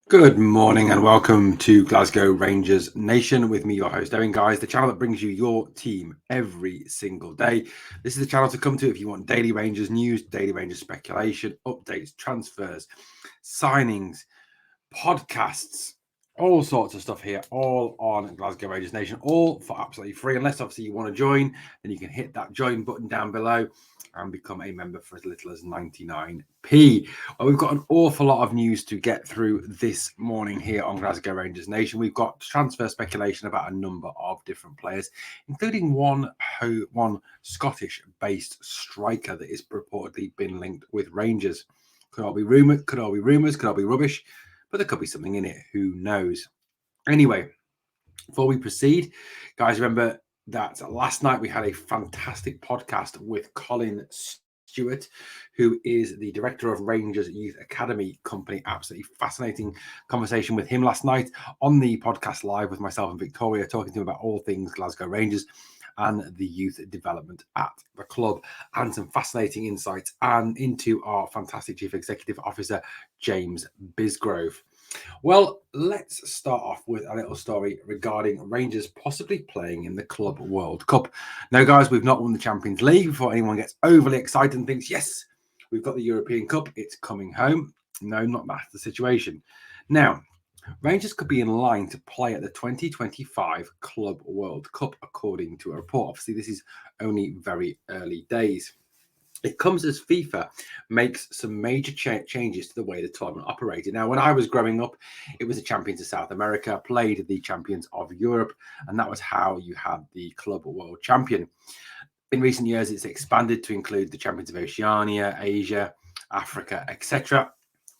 Good morning and welcome to Glasgow Rangers Nation with me, your host, Owen, guys, the channel that brings you your team every single day. This is the channel to come to if you want daily Rangers news, daily Rangers speculation, updates, transfers, signings, podcasts, all sorts of stuff here, all on Glasgow Rangers Nation, all for absolutely free. Unless obviously you want to join, then you can hit that join button down below and become a member for as little as 99p. Well, we've got an awful lot of news to get through this morning here on Glasgow Rangers Nation. We've got transfer speculation about a number of different players, including one Scottish-based striker that is reportedly been linked with Rangers. Could all be rumours, could all be rubbish, but there could be something in it. Who knows? Anyway, before we proceed, guys, remember that last night we had a fantastic podcast with Colin Stewart, who is the director of Rangers Youth Academy Company. Absolutely fascinating conversation with him last night on the podcast live with myself and Victoria, talking to him about all things Glasgow Rangers and the youth development at the club, and some fascinating insights and into our fantastic Chief Executive Officer, James Bisgrove. Well, let's start off with a little story regarding Rangers possibly playing in the Club World Cup. Now, guys, we've not won the Champions League before anyone gets overly excited and thinks, yes, we've got the European Cup, it's coming home. No, not that's the situation. Now, Rangers could be in line to play at the 2025 Club World Cup, according to a report. Obviously, this is only very early days. It comes as FIFA makes some major changes to the way the tournament operated. Now, when I was growing up, it was the champions of South America played the champions of Europe, and that was how you had the Club World Champion. In recent years, it's expanded to include the champions of Oceania, Asia, Africa, etc.,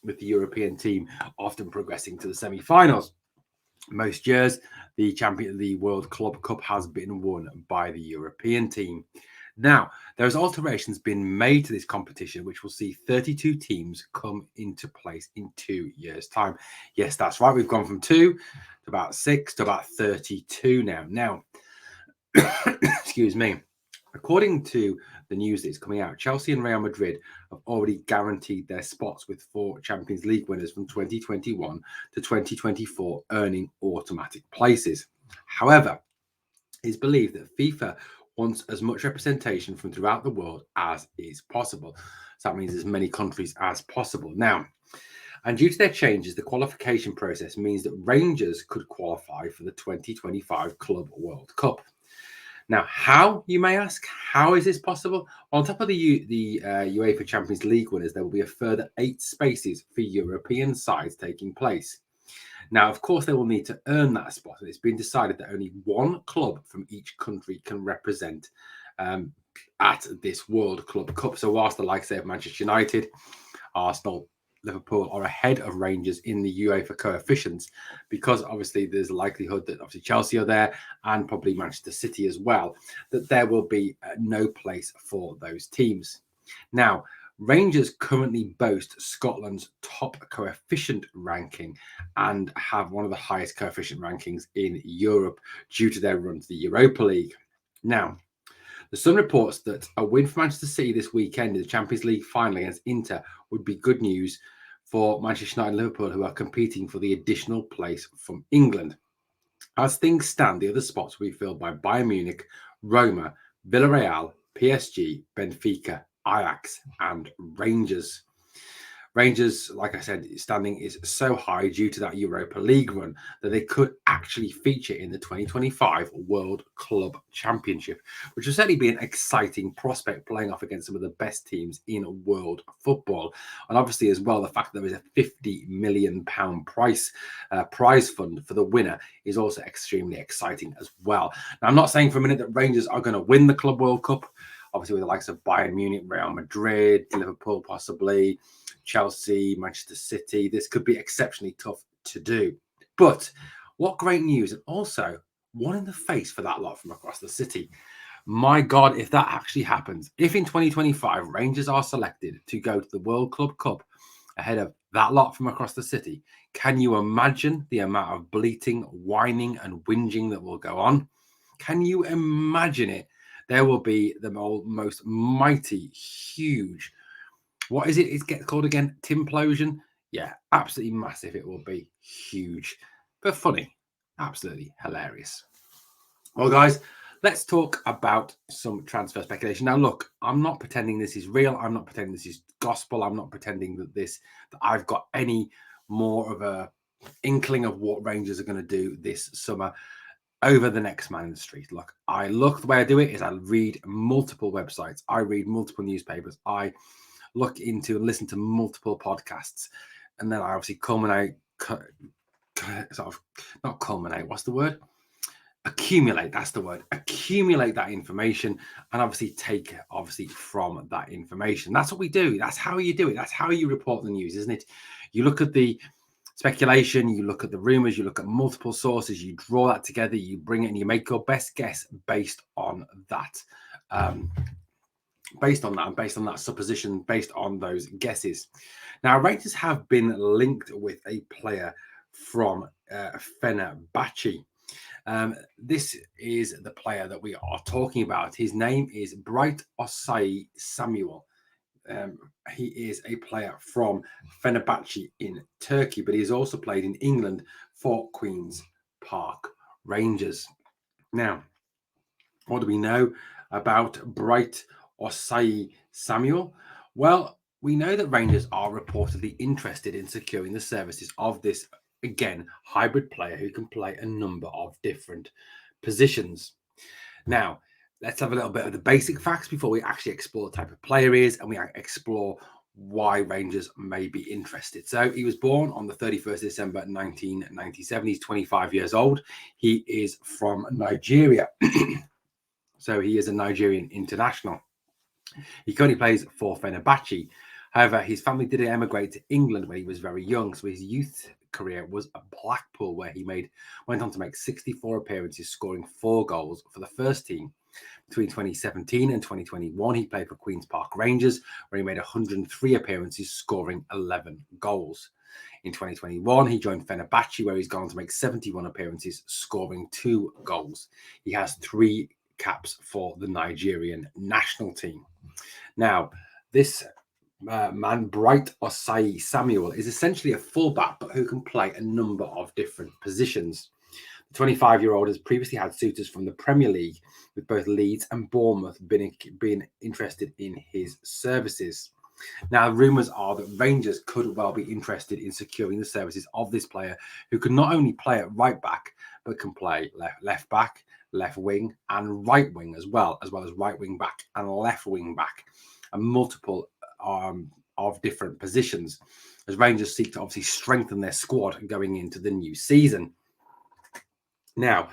with the European team often progressing to the semi-finals. Most years, the World Club Cup has been won by the European team. Now, there's alterations been made to this competition, which will see 32 teams come into place in 2 years' time. Yes, that's right. We've gone from 2 to about 6 to about 32 now. Now, excuse me. According to the news that's coming out, Chelsea and Real Madrid have already guaranteed their spots with 4 Champions League winners from 2021 to 2024 earning automatic places. However, it's believed that FIFA wants as much representation from throughout the world as is possible. So that means as many countries as possible. Now, and due to their changes, the qualification process means that Rangers could qualify for the 2025 Club World Cup. Now, how, you may ask, how is this possible? On top of the UEFA Champions League winners, there will be a further 8 spaces for European sides taking place. Now, of course, they will need to earn that spot. It's been decided that only one club from each country can represent at this World Club Cup. So whilst the likes of Manchester United, Arsenal, Liverpool are ahead of Rangers in the UEFA coefficients, because obviously there's a likelihood that obviously Chelsea are there and probably Manchester City as well, that there will be no place for those teams. Now, Rangers currently boast Scotland's top coefficient ranking and have one of the highest coefficient rankings in Europe due to their run to the Europa League. Now, the Sun reports that a win for Manchester City this weekend in the Champions League final against Inter would be good news for Manchester United and Liverpool, who are competing for the additional place from England. As things stand, the other spots will be filled by Bayern Munich, Roma, Villarreal, PSG, Benfica, Ajax, and Rangers. Rangers, like I said, standing is so high due to that Europa League run that they could actually feature in the 2025 World Club Championship, which will certainly be an exciting prospect, playing off against some of the best teams in world football. And obviously, as well, the fact that there is a £50 million prize fund for the winner is also extremely exciting as well. Now, I'm not saying for a minute that Rangers are going to win the Club World Cup. Obviously, with the likes of Bayern Munich, Real Madrid, Liverpool possibly, Chelsea, Manchester City, this could be exceptionally tough to do. But what great news, and also one in the face for that lot from across the city. My God, if that actually happens, if in 2025 Rangers are selected to go to the World Club Cup ahead of that lot from across the city, can you imagine the amount of bleating, whining, and whinging that will go on? Can you imagine it? There will be the most mighty, huge, what is it? It gets called again? Timplosion. Yeah, absolutely massive. It will be huge, but funny, absolutely hilarious. Well, guys, let's talk about some transfer speculation. Now, look, I'm not pretending this is real. I'm not pretending this is gospel. I'm not pretending that I've got any more of a inkling of what Rangers are going to do this summer over the next man in the street. The way I do it is I read multiple websites, I read multiple newspapers, I look into and listen to multiple podcasts, and then I obviously not culminate. What's the word? Accumulate. That's the word. Accumulate that information, and obviously take from that information. That's what we do. That's how you do it. That's how you report the news, isn't it? You look at the speculation, you look at the rumors, you look at multiple sources, you draw that together, you bring it, and you make your best guess based on that. Based on that supposition, based on those guesses. Now, Rangers have been linked with a player from Fenerbahce. This is the player that we are talking about. His name is Bright Osai Samuel. He is a player from Fenerbahce in Turkey, but he's also played in England for Queen's Park Rangers. Now, what do we know about Bright Osai Samuel? Well, we know that Rangers are reportedly interested in securing the services of this, again, hybrid player who can play a number of different positions. Now, let's have a little bit of the basic facts before we actually explore the type of player he is and we explore why Rangers may be interested. So he was born on the 31st December 1997. He's 25 years old. He is from Nigeria. So he is a Nigerian international. He currently plays for Fenerbahce. However, his family did emigrate to England when he was very young. So his youth career was at Blackpool, where he went on to make 64 appearances, scoring 4 goals for the first team. Between 2017 and 2021, he played for Queen's Park Rangers, where he made 103 appearances, scoring 11 goals. In 2021, he joined Fenerbahce, where he's gone on to make 71 appearances, scoring 2 goals. He has 3 caps for the Nigerian national team. Now, this man, Bright Osai Samuel, is essentially a fullback, but who can play a number of different positions. The 25-year-old has previously had suitors from the Premier League, with both Leeds and Bournemouth being interested in his services. Now, rumours are that Rangers could well be interested in securing the services of this player, who can not only play at right back, but can play left back, left wing, and right wing as well as right wing back and left wing back, and multiple of different positions, as Rangers seek to obviously strengthen their squad going into the new season. Now,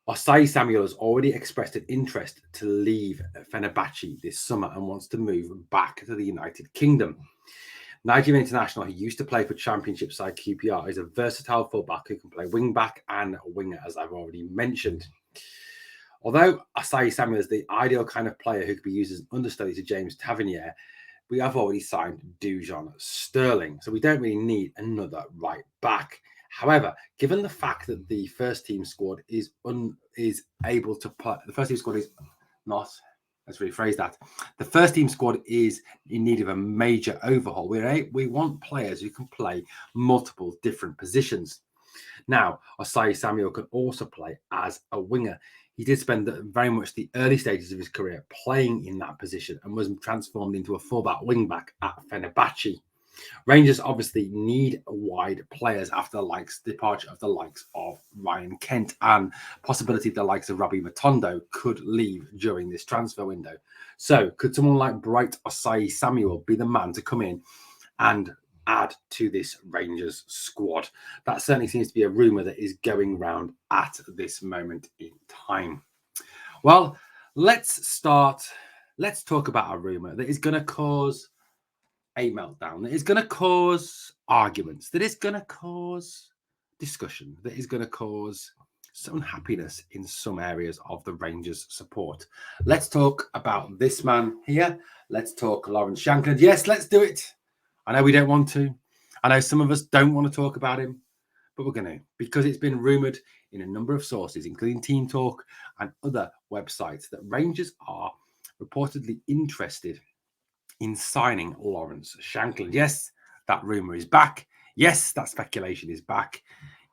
Osai Samuel has already expressed an interest to leave Fenerbahce this summer and wants to move back to the United Kingdom. Nigerian international, who used to play for Championship side QPR, is a versatile fullback who can play wing back and winger, as I've already mentioned. Although Osai Samuel is the ideal kind of player who could be used as an understudy to James Tavernier, we have already signed Dujon Sterling, so we don't really need another right back. However, given the fact that the first team squad is able to play, the first team squad is not. Let's rephrase that. The first team squad is in need of a major overhaul. We want players who can play multiple different positions. Now, Osai Samuel can also play as a winger. He did spend very much the early stages of his career playing in that position and was transformed into a fullback wingback at Fenerbahce. Rangers obviously need wide players after the departure of the likes of Ryan Kent, and possibility the likes of Robbie Matondo could leave during this transfer window. So could someone like Bright Osai Samuel be the man to come in and add to this Rangers squad? That certainly seems to be a rumour that is going round at this moment in time. Well, let's talk about a rumour that is going to cause a meltdown, that is going to cause arguments, that is going to cause discussion, that is going to cause some unhappiness in some areas of the Rangers support. Let's talk about this man here. Let's talk Lawrence Shankland. Yes, let's do it. I know we don't want to. I know some of us don't want to talk about him, but we're going to, because it's been rumoured in a number of sources, including Team Talk and other websites, that Rangers are reportedly interested in signing Lawrence Shankland. Yes, that rumour is back. Yes, that speculation is back.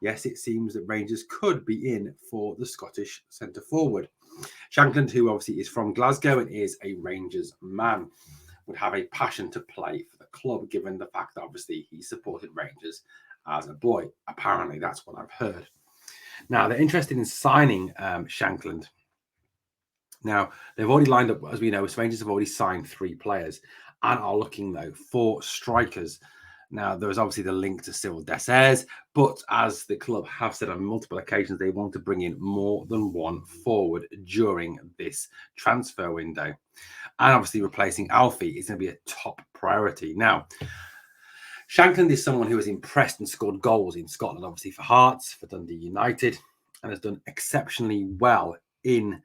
Yes, it seems that Rangers could be in for the Scottish centre forward. Shankland, who obviously is from Glasgow and is a Rangers man, would have a passion to play for the club, given the fact that obviously he supported Rangers as a boy. Apparently, that's what I've heard. Now, they're interested in signing Shankland. Now, they've already lined up, as we know, Rangers have already signed 3 players and are looking, though, for strikers. Now, there is obviously the link to Searle, but as the club have said on multiple occasions, they want to bring in more than one forward during this transfer window. And obviously, replacing Alfie is going to be a top priority. Now, Shankland is someone who has impressed and scored goals in Scotland, obviously for Hearts, for Dundee United, and has done exceptionally well in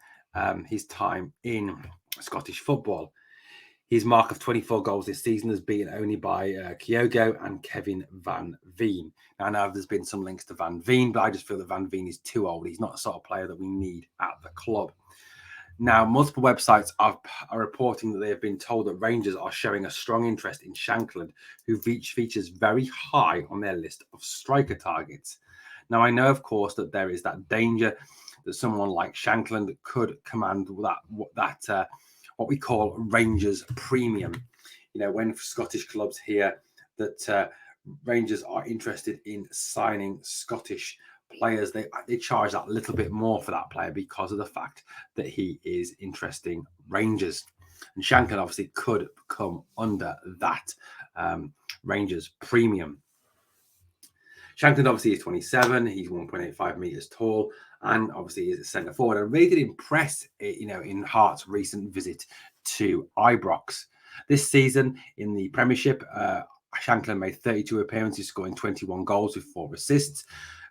his time in Scottish football. His mark of 24 goals this season has been only by Kyogo and Kevin Van Veen. Now, I know there's been some links to Van Veen, but I just feel that Van Veen is too old. He's not the sort of player that we need at the club. Now, multiple websites are reporting that they have been told that Rangers are showing a strong interest in Shankland, who features very high on their list of striker targets. Now, I know, of course, that there is that danger that someone like Shankland could command that what we call Rangers premium. You know, when Scottish clubs hear that Rangers are interested in signing Scottish players, they charge that little bit more for that player because of the fact that he is interesting Rangers. And Shankland obviously could come under that Rangers premium. Shankland obviously is 27. He's 1.85 meters tall, and obviously is a centre forward. And really did impress, in Hearts' recent visit to Ibrox. This season in the Premiership, Shankland made 32 appearances, scoring 21 goals with 4 assists.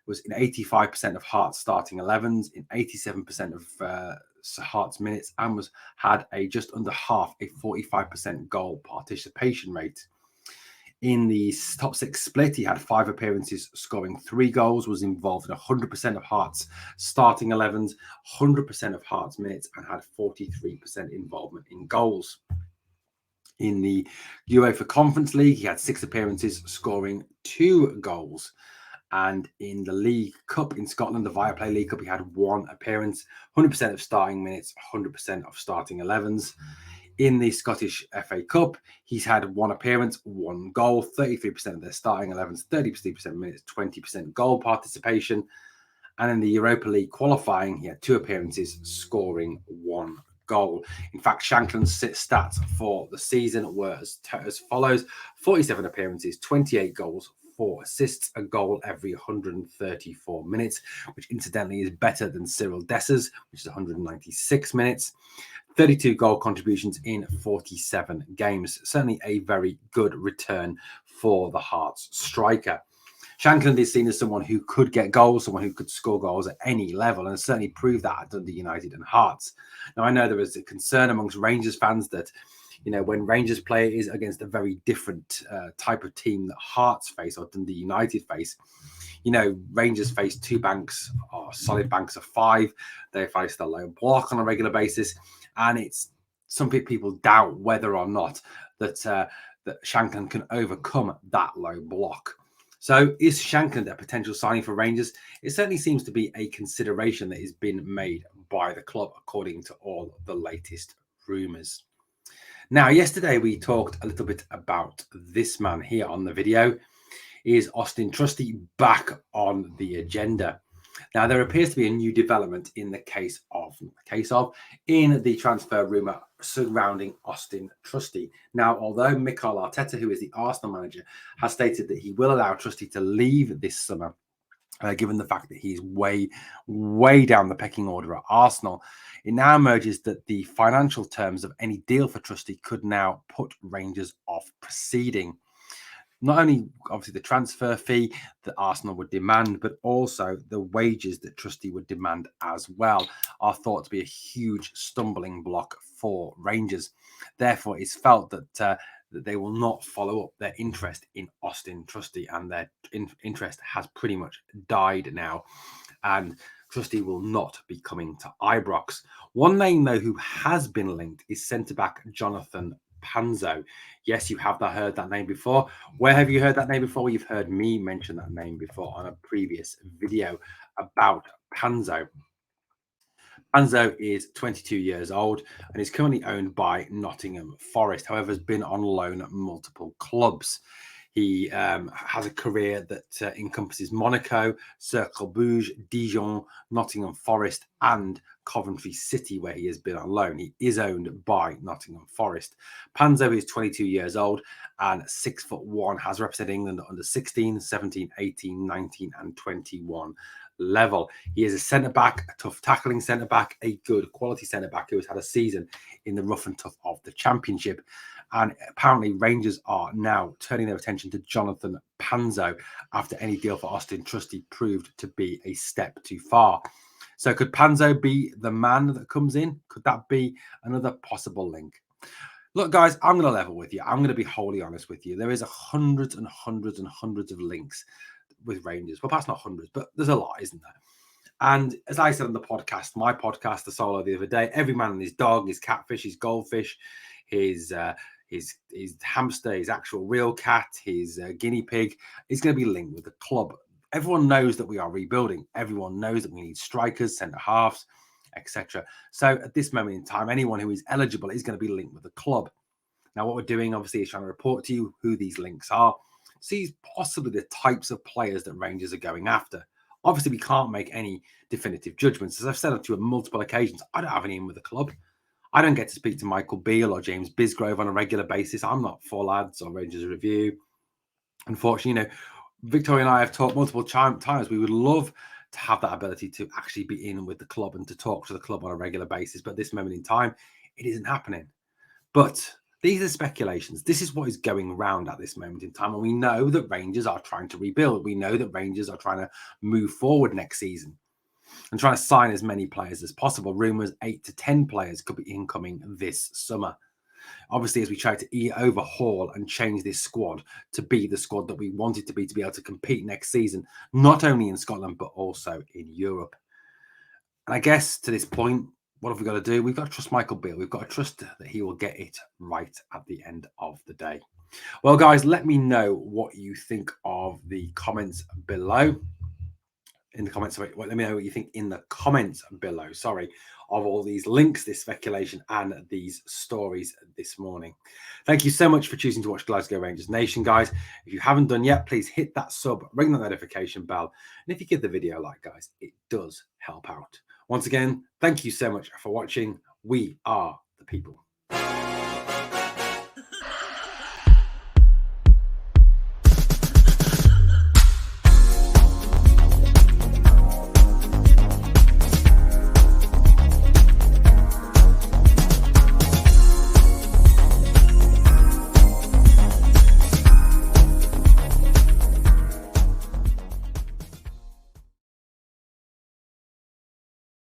Was in 85% of Hearts' starting 11s, in 87% of Hearts' minutes, and had a just under half a 45% goal participation rate. In the top 6 split, he had 5 appearances, scoring 3 goals, was involved in 100% of Hearts' starting 11s, 100% of Hearts' minutes, and had 43% involvement in goals. In the UEFA Conference League, he had 6 appearances, scoring 2 goals. And in the League Cup in Scotland, the Viaplay League Cup, he had 1 appearance, 100% of starting minutes, 100% of starting 11s. In the Scottish FA Cup, he's had 1 appearance, 1 goal, 33% of their starting 11s, 30% minutes, 20% goal participation. And in the Europa League qualifying, he had 2 appearances, scoring 1 goal. In fact, Shankland's stats for the season were as follows: 47 appearances, 28 goals, 4 assists, a goal every 134 minutes, which incidentally is better than Searle, which is 196 minutes. 32 goal contributions in 47 games. Certainly a very good return for the Hearts striker. Shankland is seen as someone who could get goals, someone who could score goals at any level, and certainly proved that at Dundee United and Hearts. Now, I know there is a concern amongst Rangers fans that, when Rangers play is against a very different type of team that Hearts face or Dundee United face. Rangers face 2 banks or solid banks of 5. They face the low block on a regular basis. And it's some people doubt whether or not that Shankland can overcome that low block. So is Shankland a potential signing for Rangers? It certainly seems to be a consideration that has been made by the club, according to all the latest rumours. Now, yesterday we talked a little bit about this man here on the video. Is Austin Trusty back on the agenda? Now, there appears to be a new development in the in the transfer rumour surrounding Austin Trusty. Now, although Mikel Arteta, who is the Arsenal manager, has stated that he will allow Trusty to leave this summer, given the fact that he's way, way down the pecking order at Arsenal, it now emerges that the financial terms of any deal for Trusty could now put Rangers off proceeding. Not only, obviously, the transfer fee that Arsenal would demand, but also the wages that Trusty would demand as well are thought to be a huge stumbling block for Rangers. Therefore, it's felt that they will not follow up their interest in Austin Trusty, and their interest has pretty much died now. And Trusty will not be coming to Ibrox. One name, though, who has been linked is centre-back Jonathan Panzo. Yes, you have heard that name before. Where have you heard that name before? You've heard me mention that name before on a previous video about Panzo. Panzo is 22 years old and is currently owned by Nottingham Forest. However, has been on loan at multiple clubs. He has a career that encompasses Monaco, Cercle Bruges, Dijon, Nottingham Forest, and Coventry City, where he has been on loan. He is owned by Nottingham Forest. Panzo is 22 years old and 6'1", has represented England under 16, 17, 18, 19, and 21 level. He is a centre back, a tough tackling centre back, a good quality centre back who has had a season in the rough and tough of the Championship. And apparently Rangers are now turning their attention to Jonathan Panzo after any deal for Austin Trusty proved to be a step too far. So could Panzo be the man that comes in? Could that be another possible link? Look, guys, I'm going to level with you. I'm going to be wholly honest with you. There is hundreds and hundreds and hundreds of links with Rangers. Well, perhaps not hundreds, but there's a lot, isn't there? And as I said on the podcast, my podcast, the solo the other day, every man and his dog, his catfish, his goldfish, his hamster, his actual real cat, his guinea pig is going to be linked with the club. Everyone knows that we are rebuilding. Everyone knows that we need strikers, centre halves, etc. So at this moment in time, anyone who is eligible is going to be linked with the club. Now, what we're doing, obviously, is trying to report to you who these links are. See possibly the types of players that Rangers are going after. Obviously, we can't make any definitive judgments. As I've said to you on multiple occasions, I don't have any in with the club. I don't get to speak to Michael Beale or James Bisgrove on a regular basis. I'm not Four Lads or Rangers Review. Unfortunately, Victoria and I have talked multiple times. We would love to have that ability to actually be in with the club and to talk to the club on a regular basis. But at this moment in time, it isn't happening. But these are speculations. This is what is going around at this moment in time. And we know that Rangers are trying to rebuild. We know that Rangers are trying to move forward next season and trying to sign as many players as possible. Rumours 8 to 10 players could be incoming this summer. Obviously, as we try to overhaul and change this squad to be the squad that we want it to be able to compete next season, not only in Scotland, but also in Europe. And I guess to this point, what have we got to do? We've got to trust Michael Beale. We've got to trust that he will get it right at the end of the day. Well, guys, let me know what you think of the comments below. In the comments, let me know what you think in the comments below. Sorry, of all these links, this speculation, and these stories this morning. Thank you so much for choosing to watch Glasgow Rangers Nation, guys. If you haven't done yet, please hit that sub, ring the notification bell, and if you give the video a like, guys, it does help out. Once again, thank you so much for watching. We are the people.